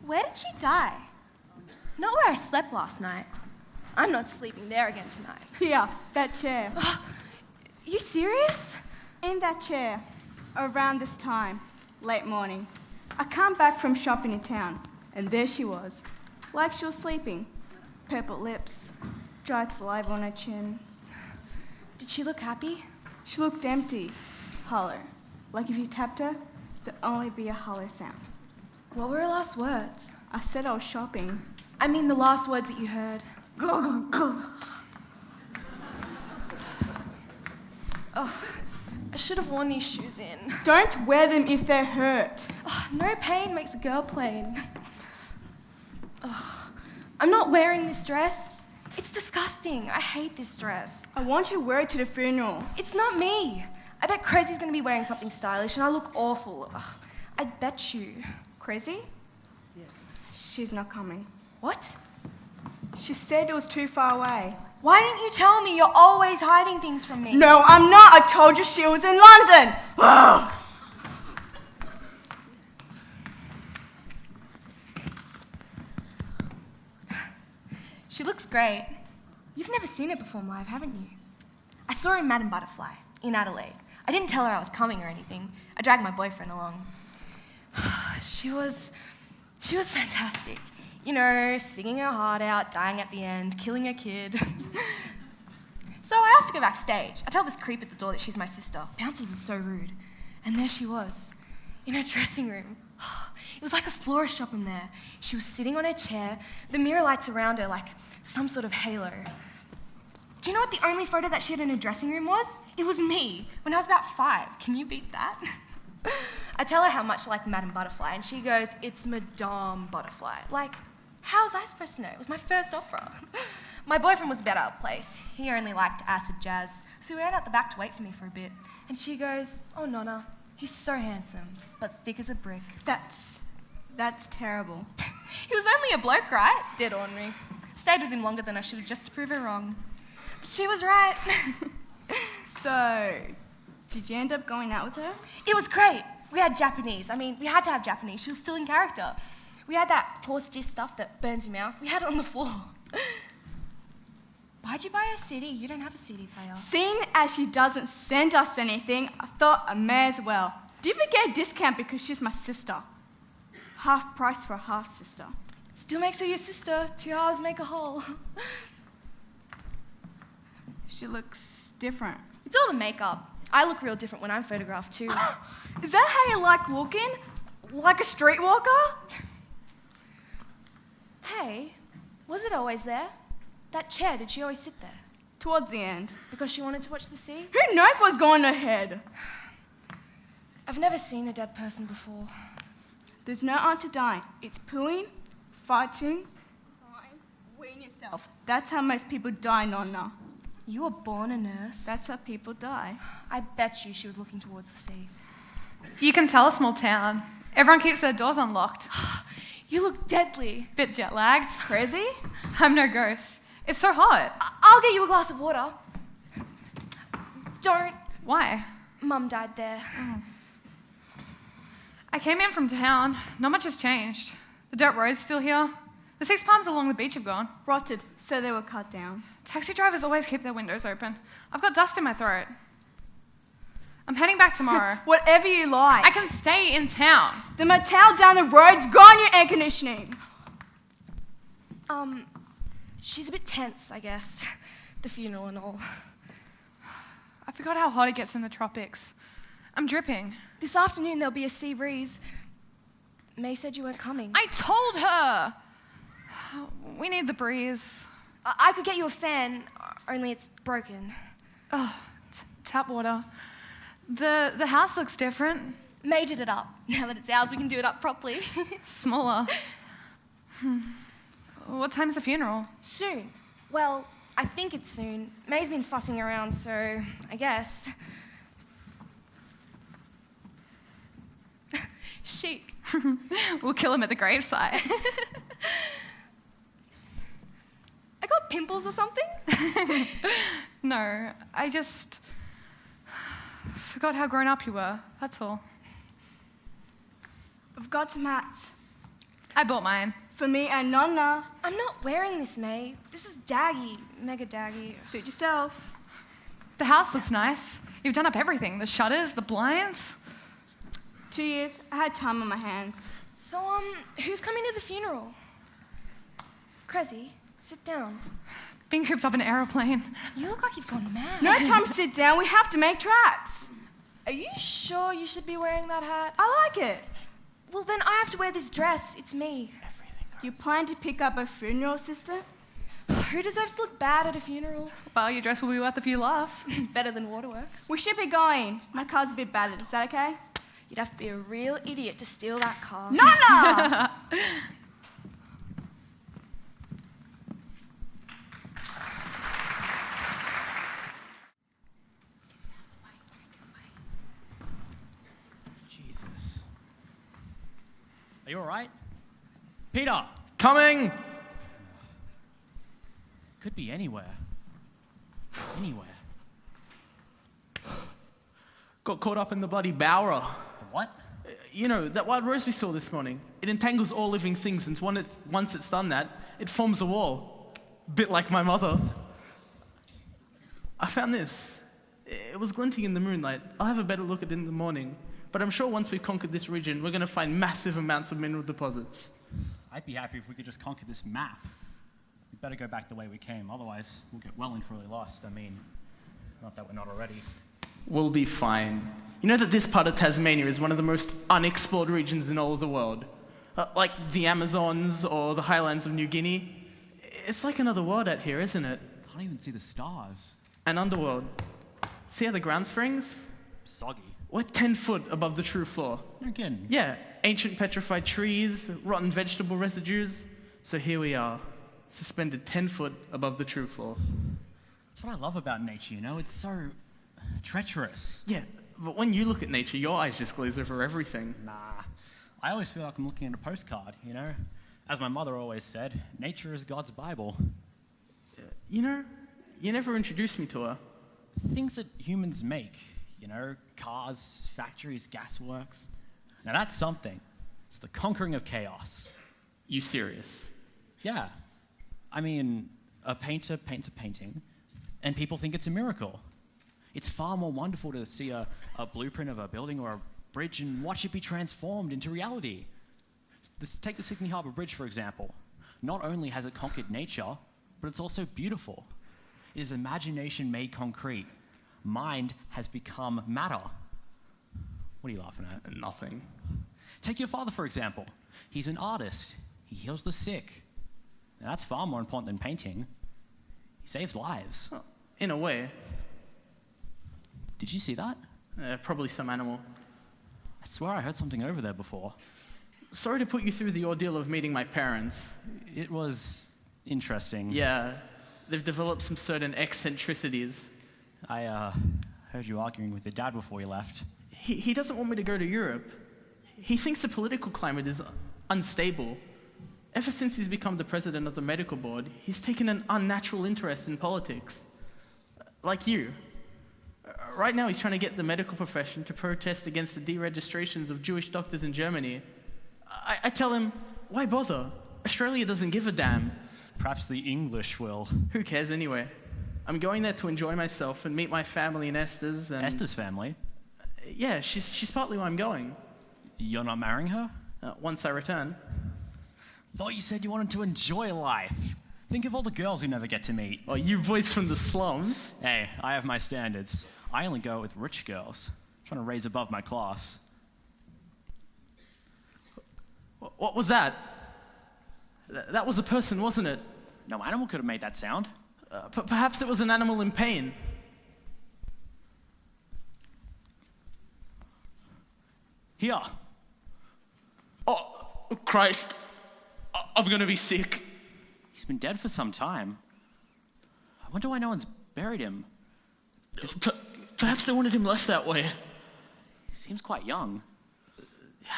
Where did she die? Not where I slept last night. I'm not sleeping there again tonight. Here, that chair. You serious? In that chair, around this time, late morning. I come back from shopping in town, and there she was, like she was sleeping. Purple lips, dried saliva on her chin. Did she look happy? She looked empty, hollow. Like if you tapped her, there'd only be a hollow sound. What were her last words? I said I was shopping. I mean the last words that you heard. Oh, I should have worn these shoes in. Don't wear them if they're hurt. Oh, no pain makes a girl plain. Oh, I'm not wearing this dress. It's disgusting. I hate this dress. I want you to wear it to the funeral. It's not me. I bet Crazy's going to be wearing something stylish and I look awful. Ugh, I bet you. Crazy? Yeah. She's not coming. What? She said it was too far away. Why didn't you tell me? You're always hiding things from me. No, I'm not. I told you she was in London. She looks great. You've never seen her perform live, haven't you? I saw her in Madame Butterfly in Adelaide. I didn't tell her I was coming or anything. I dragged my boyfriend along. She was fantastic. You know, singing her heart out, dying at the end, killing her kid. So I asked to go backstage. I tell this creep at the door that she's my sister. Bouncers are so rude. And there she was, in her dressing room. It was like a florist shop in there. She was sitting on her chair, the mirror lights around her like some sort of halo. Do you know what the only photo that she had in her dressing room was? It was me, when I was about 5. Can you beat that? I tell her how much I like Madame Butterfly, and she goes, it's Madame Butterfly. Like, how was I supposed to know? It was my first opera. My boyfriend was a bit out of place. He only liked acid jazz, so he went out the back to wait for me for a bit. And she goes, oh, Nonna, he's so handsome, but thick as a brick. That's terrible. He was only a bloke, right? Dead ornery. Stayed with him longer than I should have just to prove her wrong. But she was right. So, did you end up going out with her? It was great. We had Japanese. I mean, we had to have Japanese. She was still in character. We had that horse juice stuff that burns your mouth. We had it on the floor. Why'd you buy a CD? You don't have a CD player. Seeing as she doesn't send us anything, I thought I may as well. Did we get a discount because she's my sister? Half price for a half sister. It still makes her your sister. 2 hours make a whole. She looks different. It's all the makeup. I look real different when I'm photographed too. Is that how you like looking? Like a streetwalker? Hey, was it always there? That chair, did she always sit there? Towards the end. Because she wanted to watch the sea? Who knows what's going on ahead? I've never seen a dead person before. There's no answer to dying. It's pooing, fighting, crying, weeing yourself. That's how most people die, Nonna. You were born a nurse. That's how people die. I bet you she was looking towards the sea. You can tell a small town. Everyone keeps their doors unlocked. You look deadly. Bit jet lagged. Crazy? I'm no ghost. It's so hot. I'll get you a glass of water. Don't. Why? Mum died there. Oh. I came in from town. Not much has changed. The dirt road's still here. The 6 palms along the beach have gone. Rotted, so they were cut down. Taxi drivers always keep their windows open. I've got dust in my throat. I'm heading back tomorrow. Whatever you like. I can stay in town. The motel down the road's gone your air conditioning. She's a bit tense, I guess. The funeral and all. I forgot how hot it gets in the tropics. I'm dripping. This afternoon there'll be a sea breeze. May said you weren't coming. I told her! We need the breeze. I could get you a fan, only it's broken. Oh, tap water. The house looks different. May did it up. Now that it's ours, we can do it up properly. Smaller. What time's the funeral? Soon. Well, I think it's soon. May's been fussing around, so I guess. Chic. We'll kill him at the gravesite. I got pimples or something? No, I just forgot how grown up you were, that's all. I've got some hats. I bought mine. For me and Nonna. I'm not wearing this, May. This is daggy, mega daggy. Suit yourself. The house looks nice. You've done up everything. The shutters, the blinds. 2 years, I had time on my hands. So, who's coming to the funeral? Cressy, sit down. Being cooped up in an aeroplane. You look like you've gone mad. No time to sit down, we have to make tracks. Are you sure you should be wearing that hat? I like it. Well, then I have to wear this dress. It's me. You plan to pick up a funeral assistant? Who deserves to look bad at a funeral? Well, your dress will be worth a few laughs. Better than waterworks. We should be going. My car's a bit battered, is that okay? You'd have to be a real idiot to steal that car. Nonna! Jesus. Are you all right? Peter! Coming! Could be anywhere. Anywhere. Got caught up in the bloody Bower. The what? You know, that wild rose we saw this morning. It entangles all living things, and once it's done that, it forms a wall. Bit like my mother. I found this. It was glinting in the moonlight. I'll have a better look at it in the morning. But I'm sure once we've conquered this region, we're going to find massive amounts of mineral deposits. I'd be happy if we could just conquer this map. We better go back the way we came, otherwise we'll get well and truly lost. I mean, not that we're not already. We'll be fine. You know that this part of Tasmania is one of the most unexplored regions in all of the world? Like the Amazons or the highlands of New Guinea. It's like another world out here, isn't it? Can't even see the stars. An underworld. See how the ground springs? Soggy. We're 10 foot above the true floor. You're kidding. Yeah, ancient petrified trees, rotten vegetable residues. So here we are, suspended 10 foot above the true floor. That's what I love about nature, you know? It's so treacherous. Yeah, but when you look at nature, your eyes just glaze over everything. Nah. I always feel like I'm looking at a postcard, you know? As my mother always said, nature is God's Bible. You know, you never introduced me to her. Things that humans make, you know, cars, factories, gasworks. Now that's something. It's the conquering of chaos. You serious? Yeah. I mean, a painter paints a painting, and people think it's a miracle. It's far more wonderful to see a blueprint of a building or a bridge and watch it be transformed into reality. Take the Sydney Harbour Bridge, for example. Not only has it conquered nature, but it's also beautiful. It is imagination made concrete. Mind has become matter. What are you laughing at? Nothing. Take your father, for example. He's an artist. He heals the sick. Now, that's far more important than painting. He saves lives. Well, in a way. Did you see that? Probably some animal. I swear I heard something over there before. Sorry to put you through the ordeal of meeting my parents. It was interesting. Yeah, they've developed some certain eccentricities. I heard you arguing with your dad before you left. He doesn't want me to go to Europe. He thinks the political climate is unstable. Ever since he's become the president of the medical board, he's taken an unnatural interest in politics. Like you. Right now he's trying to get the medical profession to protest against the deregistrations of Jewish doctors in Germany. I tell him, why bother? Australia doesn't give a damn. Perhaps the English will. Who cares anyway? I'm going there to enjoy myself and meet my family in Esther's. And Esther's family? Yeah, she's partly why I'm going. You're not marrying her? Once I return. Thought you said you wanted to enjoy life. Think of all the girls you never get to meet. Oh, you boys from the slums. Hey, I have my standards. I only go with rich girls. I'm trying to raise above my class. What was that? That was a person, wasn't it? No animal could have made that sound. Perhaps it was an animal in pain. Here. Oh, Christ. I'm gonna be sick. He's been dead for some time. I wonder why no one's buried him. Perhaps they wanted him left that way. He seems quite young.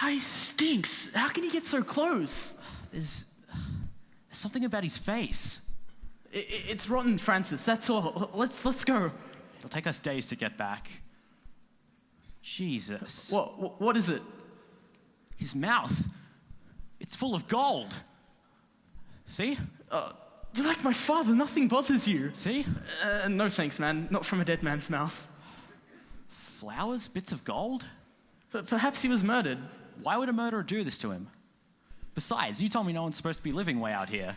He stinks. How can he get so close? There's something about his face. It's rotten, Francis. That's all. Let's go. It'll take us days to get back. Jesus. What is it? His mouth. It's full of gold. See? You're like my father, nothing bothers you. See? No thanks, man. Not from a dead man's mouth. Flowers? Bits of gold? But perhaps he was murdered. Why would a murderer do this to him? Besides, you told me no one's supposed to be living way out here.